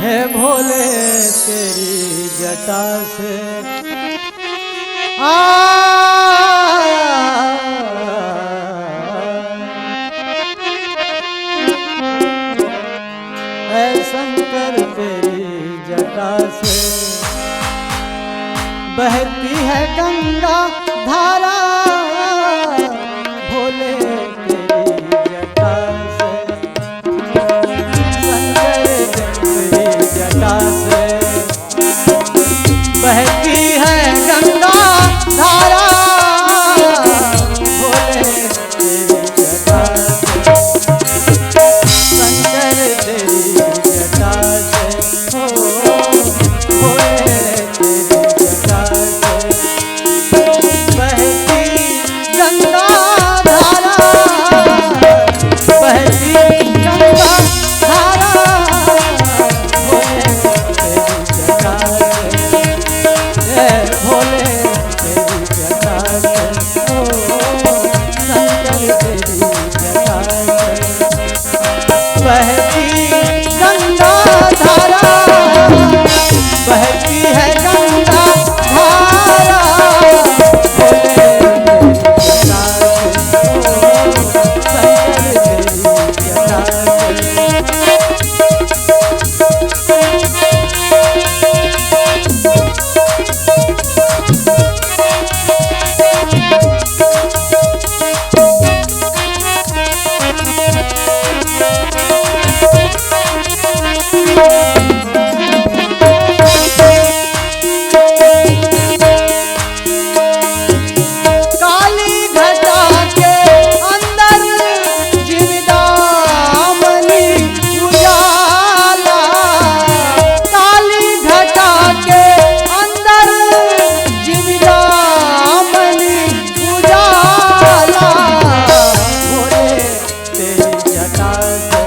हे भोले तेरी जटा से ऐ शंकर तेरी जटा से बहती है गंगा धारा भोले तेरी जटा से शंकर तेरी जटा से बहती है गंगा धारा भोले तेरी जटा से शंकर तेरी जटा से हो भोले तेरी जटा से बहती गंगा धारा बहती गंगा धारा भोले तेरी जटा से भोले तेरी जटा से हो शंकर तेरी जटा से बहती गंगा धारा बहती है गंगा धारा भोले तेरी जटा से हो शंकर तेरी जटा काली घटा के अंदर जीवदामनी उजाला काली घटा के अंदर जीवदामनी उजाला भोले तेरी जटा से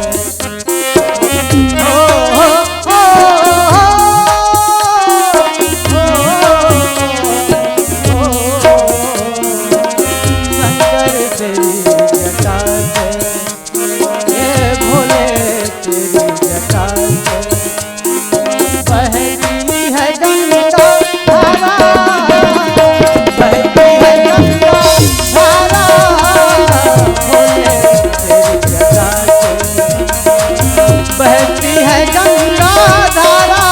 हो शंकर तेरी जटा से हे भोले तेरी जटा से बहती है गंगा धारा बहती है गंगा धारा भोले तेरी जटा से बहती है गंगा धारा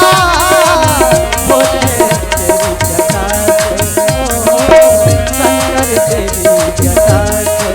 भोले तेरी जटा से हो शंकर तेरी जटा से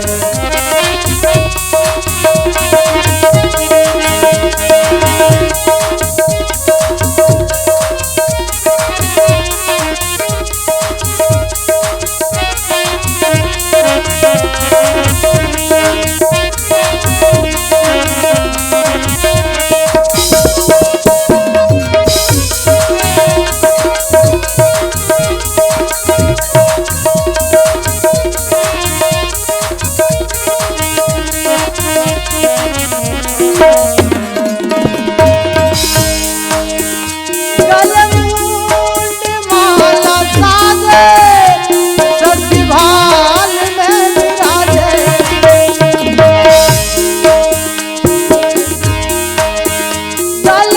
गलमुंड माला साजे सतभाल में विराजे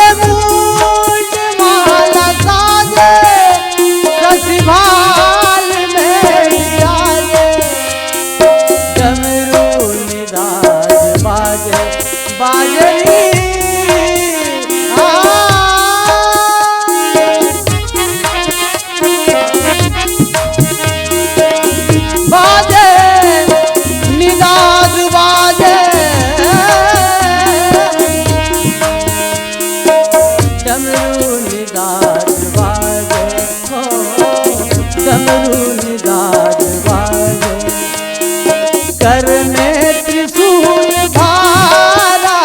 गलमुंड माला साजे सतभाल में विराजे डमरू निदाज बाजे बाजरी बाजे निदाद बाजे डमरू निदाद बाजे हो डमरू निदाद बाजे कर में त्रिशूल भारा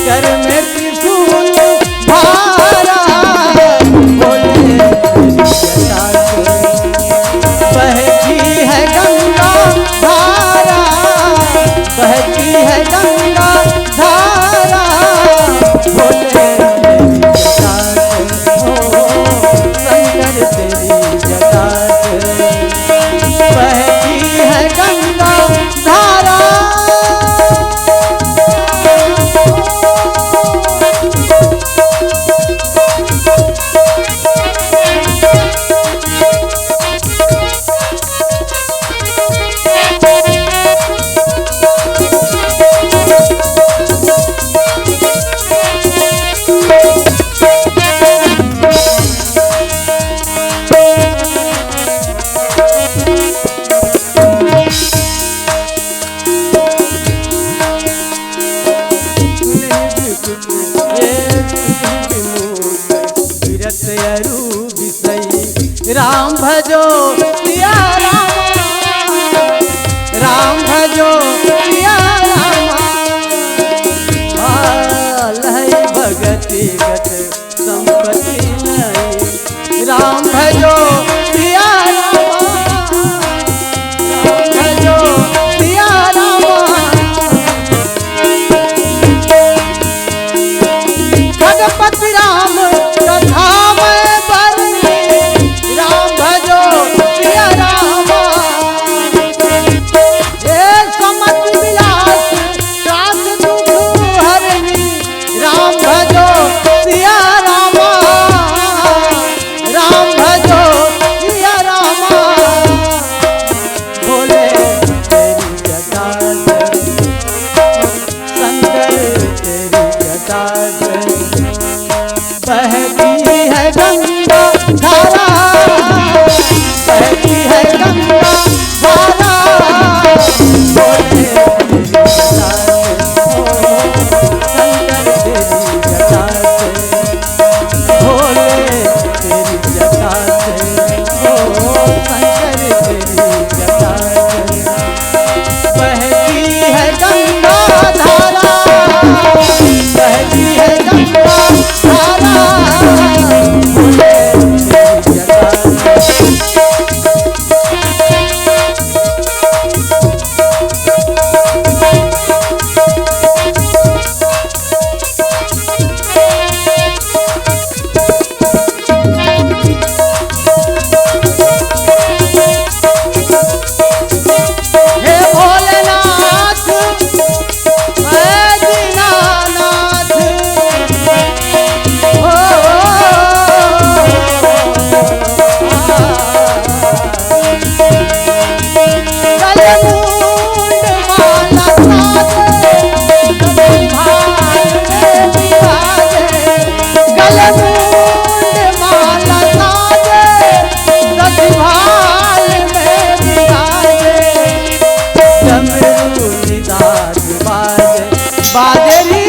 कर में त्रिशूल भारा भोले तेरी जटा से बहती है गंगा धारा बहती है गंगा धारा भोले तेरी जटा से हो शंकर तेरी जटा से गत संपत्ति नहीं। राम भजो सिया रामा, राम भजो सिया रामा। खगपति राम कथा में बरनी, राम भजो सिया रामा। हे समत विलास त्रास दुख हरनी, राम भजो सिया रामा, राम भजो सिया रामा। भोले तेरी जटा से, शंकर तेरी जटा से बहती है गंगा धारा, बहती है गंगा धारा। भोले तेरी जटा से, शंकर तेरी जटा से, भोले तेरी जटा से, शंकर तेरी जटा से बहती है गंगा धारा, बहती है गंगा धारा। भोले तेरी जटा से। हे भोलेनाथ दीनानाथ, गलमुंड माला साजे, भाल में बिराजे। गलमुंड माला साजे, भाल में बिराजे। डमरू निदान बाजे, बाजरी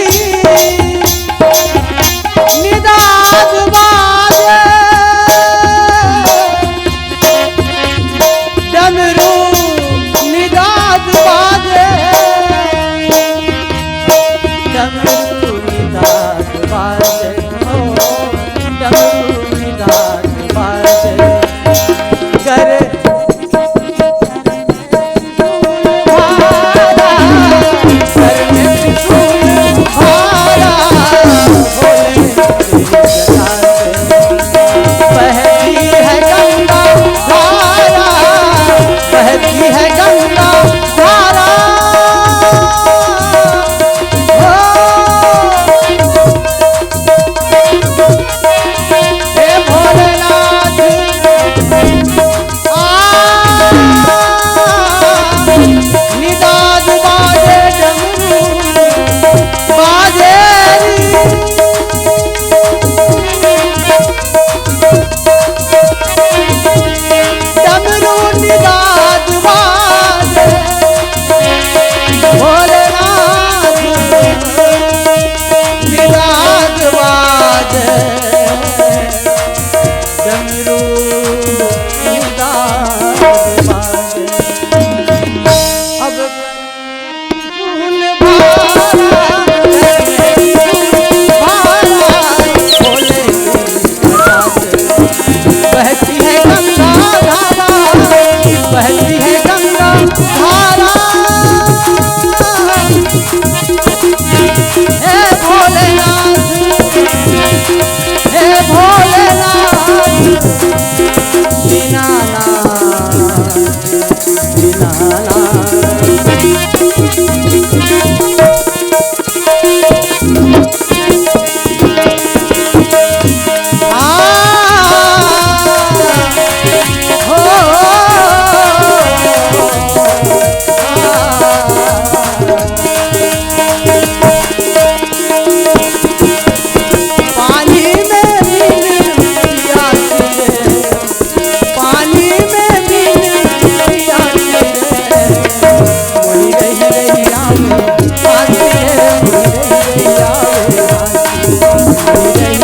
निदान बाजे। डमरू निदान बाजे, डमरू निदान बाजे, डमरू निदान बाजे। कर रही